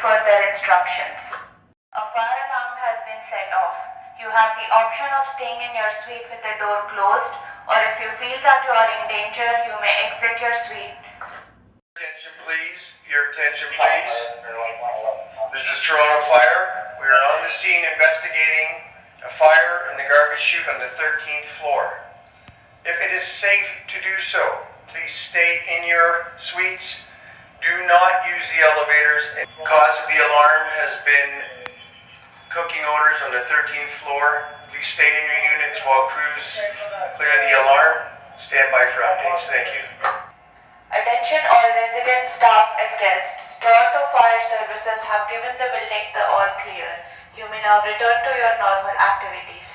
further instructions. A fire alarm has been set off. You have the option of staying in your suite with the door closed, or if you feel that you are in danger, you may exit your suite. Attention please, your attention please. This is Toronto Fire. We are on the scene investigating a fire in the garbage chute on the 13th floor. If it is safe to do so, please stay in your suites. Do not use the elevators. The cause of the alarm has been cooking odors on the 13th floor. Please stay in your units while crews clear the alarm. Stand by for updates. Thank you. Attention all residents, staff and guests. Toronto Fire Services have given the building the all clear. You may now return to your normal activities.